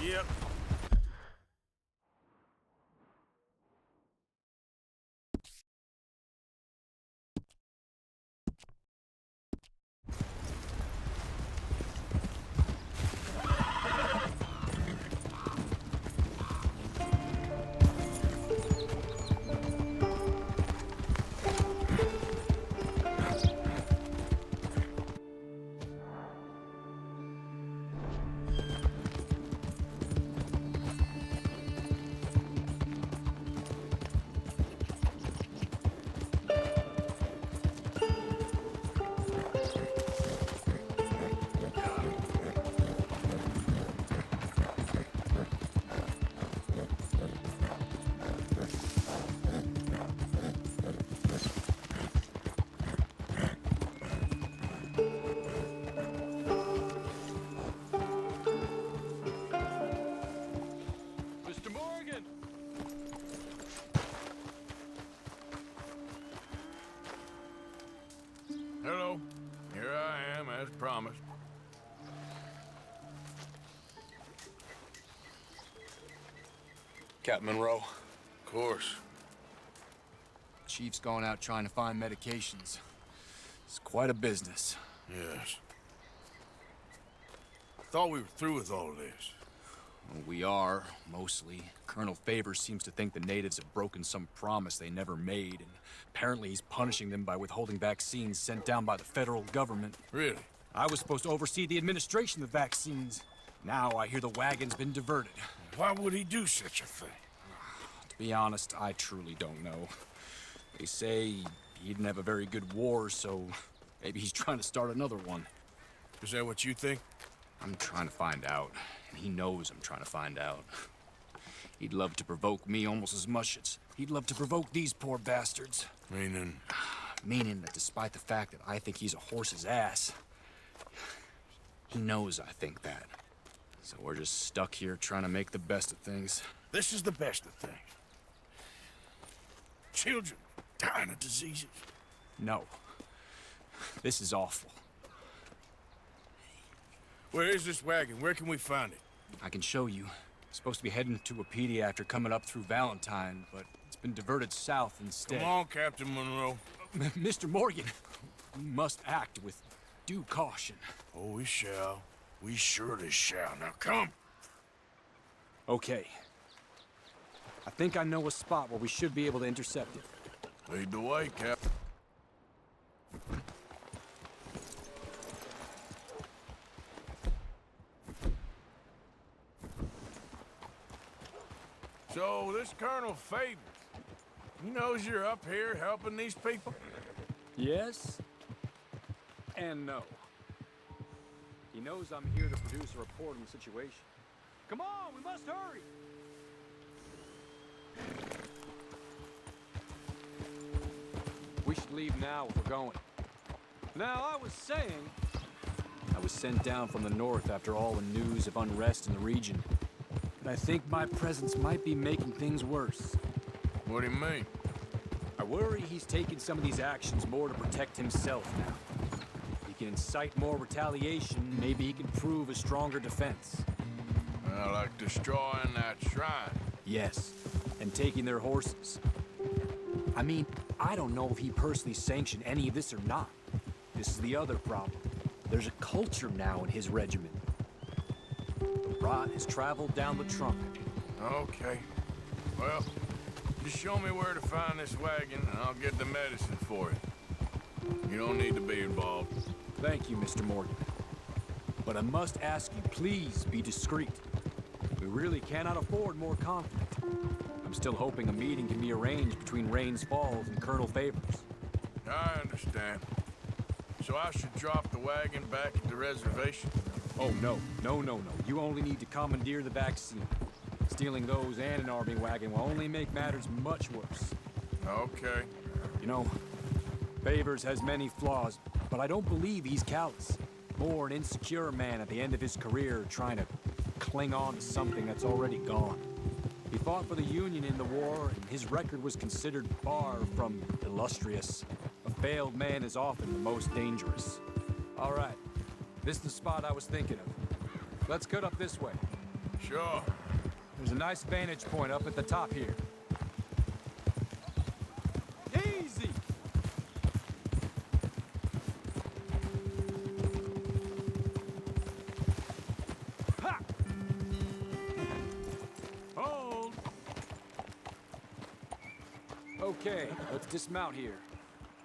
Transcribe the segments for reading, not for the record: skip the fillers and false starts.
Yep. Mr. Morgan! Hello. Here I am, as promised. Captain Monroe. Of course. Chief's going out trying to find medications. It's quite a business. Yes. Thought we were through with all this. Well, we are, mostly. Colonel Favors seems to think the natives have broken some promise they never made, and apparently he's punishing them by withholding vaccines sent down by the federal government. Really? I was supposed to oversee the administration of the vaccines. Now I hear the wagon's been diverted. Why would he do such a thing? To be honest, I truly don't know. They say he didn't have a very good war, so maybe he's trying to start another one. Is that what you think? I'm trying to find out, and he knows I'm trying to find out. He'd love to provoke me almost as much as he'd love to provoke these poor bastards. Meaning? Meaning that despite the fact that I think he's a horse's ass, he knows I think that. So we're just stuck here trying to make the best of things. This is the best of things. Children dying of diseases. No. This is awful. Where is this wagon? Where can we find it? I can show you. It's supposed to be heading to a PD after coming up through Valentine, but it's been diverted south instead. Come on, Captain Monroe. Mr. Morgan, we must act with due caution. Oh, we shall. We surely shall. Now come. Okay. I think I know a spot where we should be able to intercept it. Lead the way, Cap. So, this Colonel Favors, he knows you're up here helping these people? Yes and no. He knows I'm here to produce a report on the situation. Come on, we must hurry! We should leave now if we're going. Now, I was sent down from the north after all the news of unrest in the region. But I think my presence might be making things worse. What do you mean? I worry he's taking some of these actions more to protect himself now. He can incite more retaliation, maybe he can prove a stronger defense. Like destroying that shrine. Yes, and taking their horses. I mean, I don't know if he personally sanctioned any of this or not. This is the other problem. There's a culture now in his regiment. The rot has traveled down the trunk. Okay. Well, just show me where to find this wagon, and I'll get the medicine for you. You don't need to be involved. Thank you, Mr. Morgan. But I must ask you, please be discreet. We really cannot afford more conflict. I'm still hoping a meeting can be arranged between Rains Falls and Colonel Favors. I understand. So I should drop the wagon back at the reservation? Oh, no. No. You only need to commandeer the vaccine. Stealing those and an army wagon will only make matters much worse. Okay. You know, Favors has many flaws, but I don't believe he's callous. More an insecure man at the end of his career trying to cling on to something that's already gone. He fought for the Union in the war, and his record was considered far from illustrious. A failed man is often the most dangerous. All right, this is the spot I was thinking of. Let's cut up this way. Sure. There's a nice vantage point up at the top here. Easy! Ha! Hold! Okay, let's dismount here.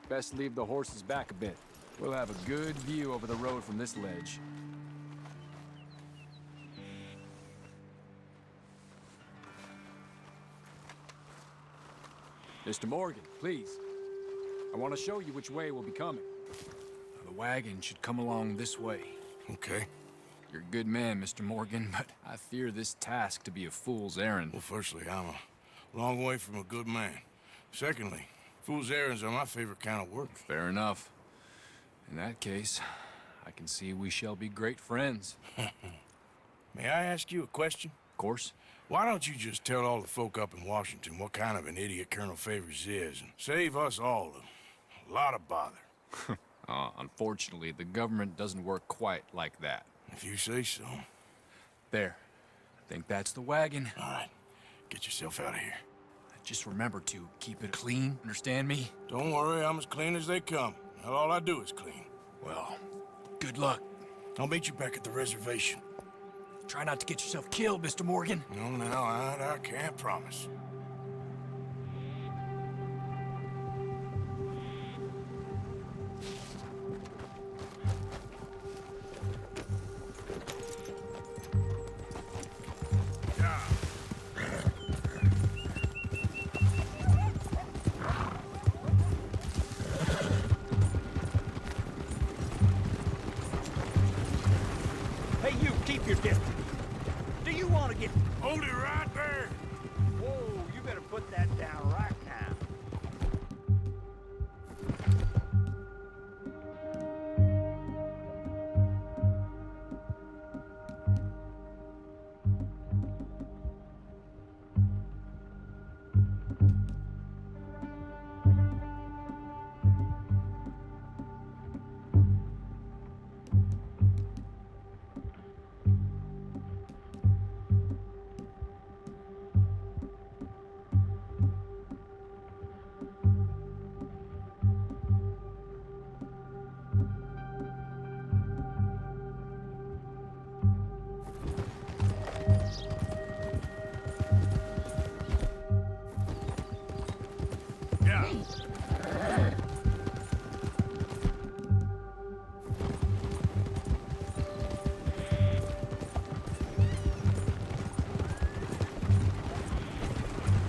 Best leave the horses back a bit. We'll have a good view over the road from this ledge. Mr. Morgan, please. I want to show you which way we'll be coming. The wagon should come along this way. Okay. You're a good man, Mr. Morgan, but I fear this task to be a fool's errand. Well, firstly, I'm a long way from a good man. Secondly, fool's errands are my favorite kind of work. Fair enough. In that case, I can see we shall be great friends. May I ask you a question? Of course. Why don't you just tell all the folk up in Washington what kind of an idiot Colonel Favors is and save us all a lot of bother? Unfortunately, the government doesn't work quite like that. If you say so. There. I think that's the wagon. All right. Get yourself out of here. Just remember to keep it clean, understand me? Don't worry, I'm as clean as they come. Now, all I do is clean. Well, good luck. I'll meet you back at the reservation. Try not to get yourself killed, Mr. Morgan. No, I can't promise. Hey, you, keep your distance. Do you want to get... Hold it right there! Whoa, you better put that down right now. Yeah.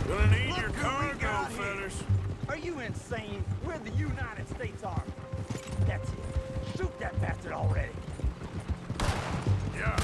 Gonna need Look your who we cargo, got here. fellas. Are you insane? We're the United States Army. That's it. Shoot that bastard already. Yeah.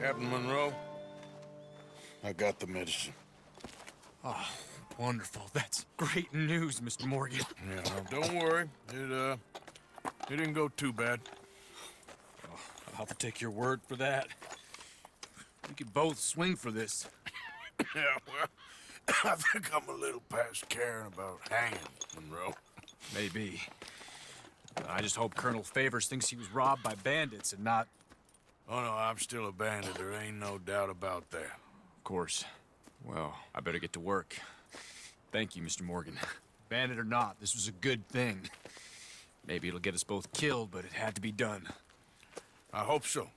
Captain Monroe, I got the medicine. Oh, wonderful. That's great news, Mr. Morgan. Yeah, no, don't worry. It didn't go too bad. Oh, I'll take your word for that. We could both swing for this. Yeah, well, I think I'm a little past caring about hanging, Monroe. Maybe. I just hope Colonel Favors thinks he was robbed by bandits and not... Oh, no, I'm still a bandit. There ain't no doubt about that. Of course. Well, I better get to work. Thank you, Mr. Morgan. Bandit or not, this was a good thing. Maybe it'll get us both killed, but it had to be done. I hope so.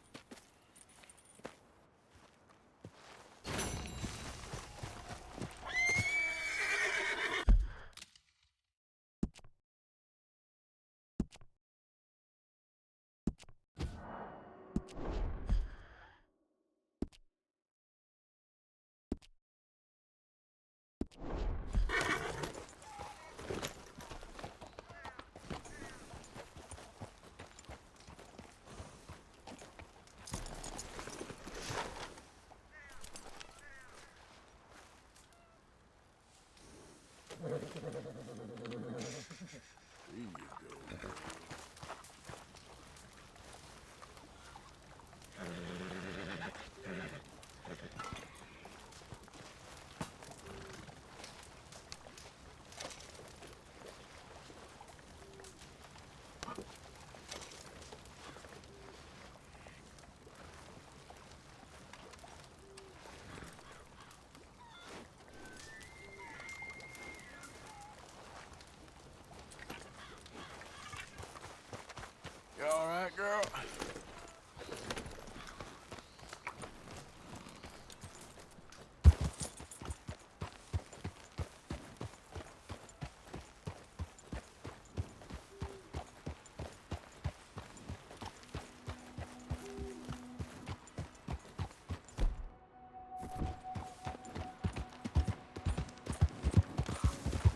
You all right, girl?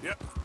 Yep.